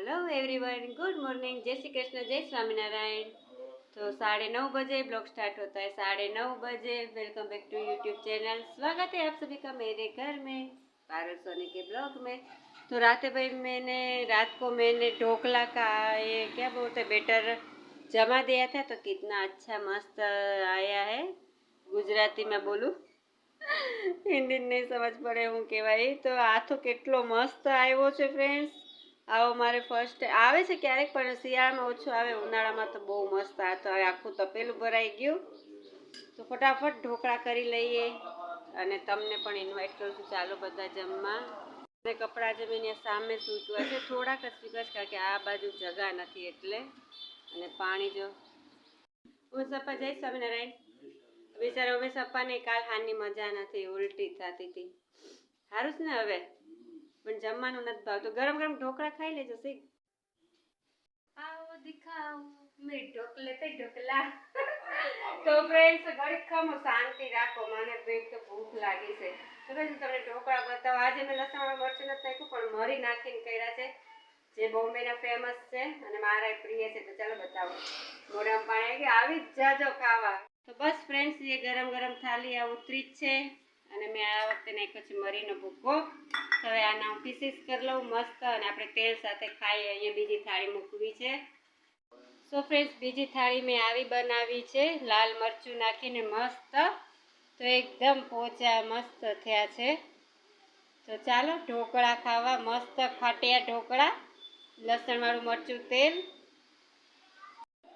Hello everyone, good morning, जय श्री कृष्ण, जय स्वामीनारायण। तो 9:30 बजे ब्लॉग स्टार्ट होता है, 9:30 बजे। Welcome back to YouTube channel. स्वागत है आप सभी का मेरे घर में, पारुल सोनी के ब्लॉग में। तो रात को मैंने ढोकला का ये क्या बोलते बेटर जमा दिया था, तो कितना अच्छा मस्त आया है। गुजराती में बोलूँ हिंदी नहीं समझ પડે હું કહેવાય તો આ તો કેટલો મસ્ત આવ્યો છે ફ્રેન્ડ્સ। આવો મારે ફર્સ્ટ આવે છે ક્યારેક, પણ શિયાળામાં ઓછો આવે, ઉનાળામાં તો બહુ મસ્ત આ તો હવે આખું તપેલું ભરાઈ ગયું। તો ફટાફટ ઢોકળા કરી લઈએ અને તમને પણ ઇન્વાઇટ કરું છું, ચાલો બધા જમવા। અને કપડાં જે મેં સામે સૂકવ્યા છે, થોડાક જ સૂકવ્યા છે કારણ કે આ બાજુ જગા નથી એટલે। અને પાણી જો હું સપા જય સ્વામિનારાયણ। બિચારા ઉમેશ પપ્પાને કાલ હાની મજા નથી, ઉલટી થતી હતી। સારું છે ને હવે, પણ જમવાનું નથી ભાવતું। ગરમ ગરમ ઢોકળા ખાઈ લેજો શીખ। આવો દિખાઓ મેં ઢોકલે તે ઢોકલા। તો ફ્રેન્ડ્સ ઘડીક ખમો, શાંતિ રાખો, મને પેટ તો ભૂખ લાગી છે। તો પછી તમને ઢોકળા બતાવો। આજે મેં લસણ મરચું નથી નાખ્યું, પણ મરી નાખીને કર્યા છે, જે બોમ્બેના ફેમસ છે અને મારા પ્રિય છે। તો ચાલો બતાવો। મોઢામાં પાણી આવી જ જાજો ખાવા। તો બસ ફ્રેન્ડ્સ, ये गरम गरम थाली आ उतरी જ છે અને મેં આ વખતે નાખ્યો છે મરીનો ભૂકો। હવે આના હું પીસીસ કરી લઉં મસ્ત અને આપણે તેલ સાથે ખાઈએ। અહીંયા બીજી થાળી મૂકવી છે। સો ફ્રેન્ડ્સ, બીજી થાળી મેં આવી બનાવી છે લાલ મરચું નાખીને મસ્ત। તો એકદમ પોચા મસ્ત થયા છે। તો ચાલો ઢોકળા ખાવા, મસ્ત ખાટિયા ઢોકળા, લસણવાળું મરચું તેલ।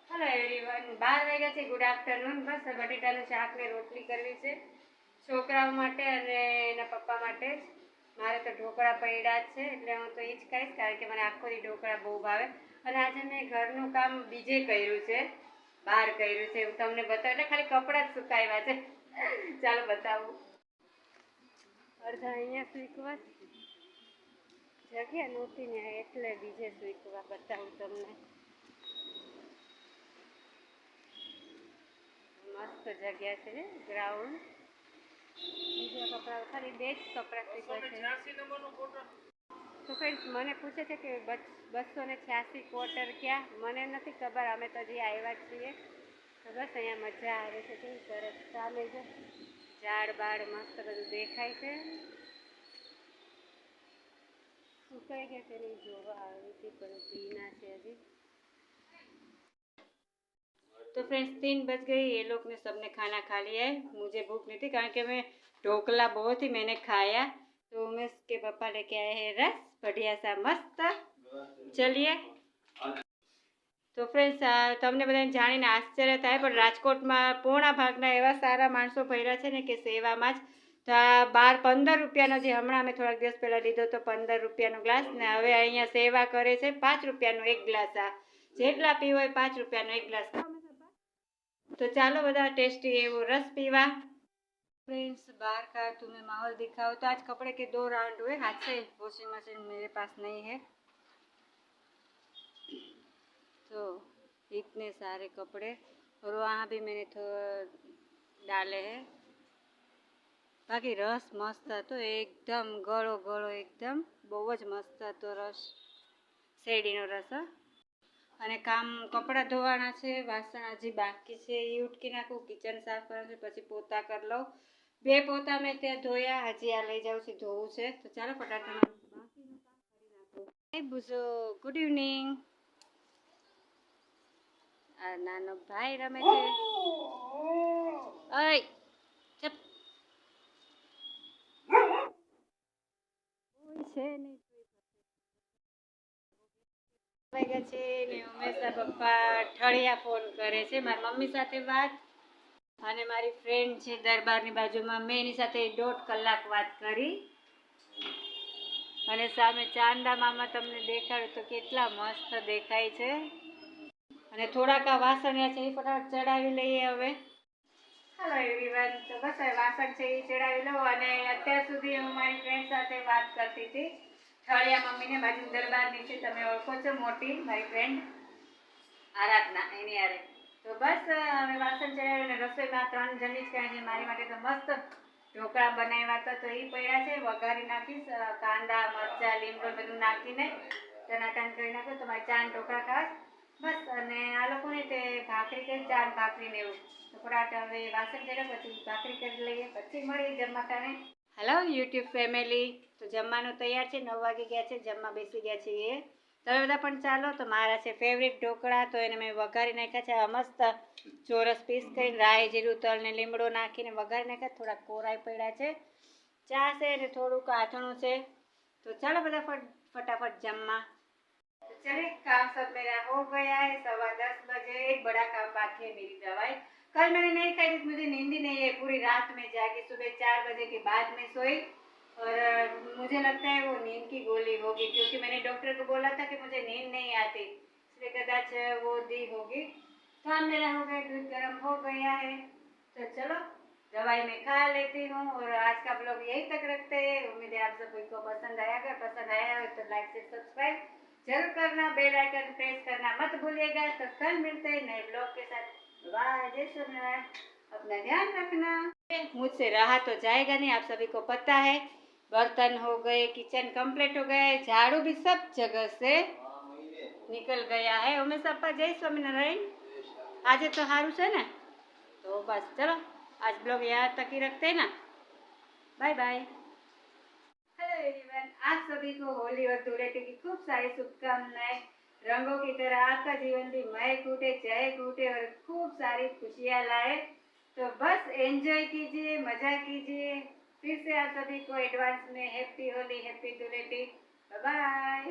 હેલો એવરીવન, 12 વાગ્યા છે, ગુડ આફ્ટરનૂન। બસ બટેટાનું શાક ને રોટલી કરવી છે છોકરાઓ માટે અને એના પપ્પા માટે જ। મારે તો ઢોકળા પડ્યા જ છે એટલે હું તો એ જ ખાઈશ, કારણ કે મને આખો દી ઢોકળા બહુ ભાવે। અને આજે મેં ઘરનું કામ બીજે કર્યું છે, બહાર કર્યું છે, હું તમને બતાવું, એટલે ખાલી કપડાં જ સુકાવ્યા છે। ચાલો બતાવું। અડધા અહીંયા સૂકવા જગ્યા નહોતી ને એટલે બીજે સૂકવા, બતાવું તમને। મસ્ત જગ્યા છે ગ્રાઉન્ડ। બીજા કપડાં ખાલી બે જ કપડાં શીખવા છે। તો ફ્રેન્ડ્સ મને પૂછે છે કે 286 ક્વાર્ટર ક્યાં, મને નથી ખબર, અમે તો હજી આવ્યા જ છીએ। તો બસ અહીંયા મજા આવે છે, કેવું સરસ ચાલે છે, ઝાડ બાડ મસ્ત બધું દેખાય છે। સુકાઈ ગયા છે નહીં જોવા આવી હતી, પણ ભીના છે હજી। तो फ्रेंड्स 3 बज गई, ये लोग ने सबने खाना खा लिया है। मुझे भूख नहीं थी कारण कि मैं ढोकला बहुत ही मैंने खाया। तो उमेश के पापा लेके आए हैं रस, बढ़िया सा मस्त। चलिए। तो फ्रेंड्स તમને બધાને જાણીને આશ્ચર્ય થાય, પણ રાજકોટમાં પૂર્ણા ભાગના એવા સારા માણસો ભર્યા છે ને કે સેવામાં જ। તો આ 12-15 રૂપિયાનો જે હમણાં અમે થોડાક દિવસ પહેલાં લીધો તો 15 રૂપિયાનો ગ્લાસ, ને હવે અહીંયા સેવા કરે છે 5 રૂપિયાનો એક ગ્લાસ। આ જેટલા પીવો હોય 5 રૂપિયાનો એક ગ્લાસ। तो चलो बता टेस्टी है वो रस पीवा। फ्रेंड्स बाहर का तुम्हें माहौल दिखाओ। तो आज कपड़े के 2 राउंड हुए, हाथ से वॉशिंग मशीन मेरे पास नहीं है। तो इतने सारे कपड़े, और वहाँ भी मैंने डाले हैं। बाकी रस मस्त तो एकदम गळो गळो, एकदम बहुत मस्त तो रस, શેરડીનો રસ। અને કામ કપડાં ધોવાના છે, વાસણ હજી બાકી છે, એ ઉટકી નાખું, કિચન સાફ કરવાનું છે, પછી પોતા કરી લઉં। 2 પોતા મેં ત્યાં ધોયા, હજી આ લઈ જાઉં છું ધોવું છે। તો ચાલો ફટાફટ બાકીનું કામ કરી નાખું। હે બુઝો, ગુડ ઇવનિંગ। આ નાનો ભાઈ રમે છે। ઓય ચપ, કોઈ છે નહીં। વાગ્યા છે ને ઉમેશના પપ્પા ઠળિયા ફોન કરે છે, મારી મમ્મી સાથે વાત, અને મારી ફ્રેન્ડ છે દરબારની બાજુમાં, મેં એની સાથે 1.5 કલાક વાત કરી। અને સામે ચાંદા મામા તમને દેખાડું તો કેટલા મસ્ત દેખાય છે। અને થોડાક આ વાસણિયા છે એ ફટાફટ ચડાવી લઈએ હવે। હેલો એવરીવન, તો બસ હવે વાસણ છે એ ચડાવી લઉં। અને અત્યાર સુધી હું મારી ફ્રેન્ડ સાથે વાત કરતી હતી, ઠળિયા મમ્મીને, બાજુ દરબારની છે, તમે ઓળખો છો, મોટી મારી ફ્રેન્ડ આરાધના, એની હારે। તો બસ હવે વાસણ ચડાવીને રસોઈમાં 3 જણી જ કાંઈ છે, મારી માટે તો મસ્ત ઢોકળા બનાવ્યા હતા, તો એ પડ્યા છે, વઘારી નાખીશ, કાંદા મરચાં લીમડો બધું નાખીને ટનાટન કરી નાખો। તો અમારે ચા ને ઢોકળા ખાસ બસ. અને આ લોકોને તે ભાખરી કરી, ચા ને ભાખરી ને એવું. તો ફટાફટ હવે વાસણ કર્યા પછી ભાખરી કરી લઈએ, પછી મળીએ જમવા ટાણે. હેલો યુટ્યુબ ફેમિલી, તો જમવાનું તૈયાર છે, 9 વાગી ગયા છે, જમવા બેસી ગયા છીએ. તમે બધા પણ ચાલો. તો મારા છે ફેવરિટ ઢોકળા, તો એને મેં વઘારી નાખ્યા છે. આ મસ્ત ચોરસ પીસ કરીને રાઈ જીરું તલ ને લીમડો નાખીને વઘારી નાખ્યા. થોડાક કોરાઈ પડ્યા છે, ચા છે અને થોડુંક આથણું છે. तो चलो બધા फटाफट जमवा. तो चलिए, काम सब मेरा हो गया है. 10:15 बजे. एक बड़ा काम बाकी है, मेरी दवाई. कल मैंने नहीं खाई थी, मुझे नींद ही नहीं है. पूरी रात में जागी, सुबह 4 बजे के बाद में सोई. और मुझे लगता है वो नींद की गोली होगी, क्योंकि मैंने डॉक्टर को बोला था कि मुझे नींद नहीं आती, इसलिए कदाच वो दी होगी. काम मेरा हो गया, दूध गर्म हो गया है. तो चलो दवाई में खा लेती हूँ. और आज का ब्लॉग यहीं तक रखते हैं. उम्मीद है आप सभी को पसंद आया. अगर पसंद आया हो तो लाइक से सब्सक्राइब जरूर करना, बेल आइकन प्रेस करना मत भूलिएगा. तो कल मिलते हैं नए ब्लॉग के साथ. बाय, जय स्वामीनारायण. अपना ध्यान रखना. मुझसे रहा तो जाएगा नहीं, आप सभी को पता है. बर्तन हो गए, किचन कंप्लीट हो गए, झाड़ू भी सब जगह से निकल गया है. उमेश अप्पा जय स्वामीनारायण. आज तो हारू है ना. तो बस चलो, आज ब्लॉग यहाँ तक ही रखते हैं ना. Bye bye. हेलो एवरीवन, आप सभी को होली और धूलेटी की खूब सारी शुभकामनाएं. रंगों की तरह आपका जीवन भी महक उठे, चहक उठे और खूब सारी खुशियाँ लाए. तो बस एंजॉय कीजिए, मजा कीजिए. फिर से आप सभी को एडवांस में happy Holi, happy Dhuleti. Bye bye.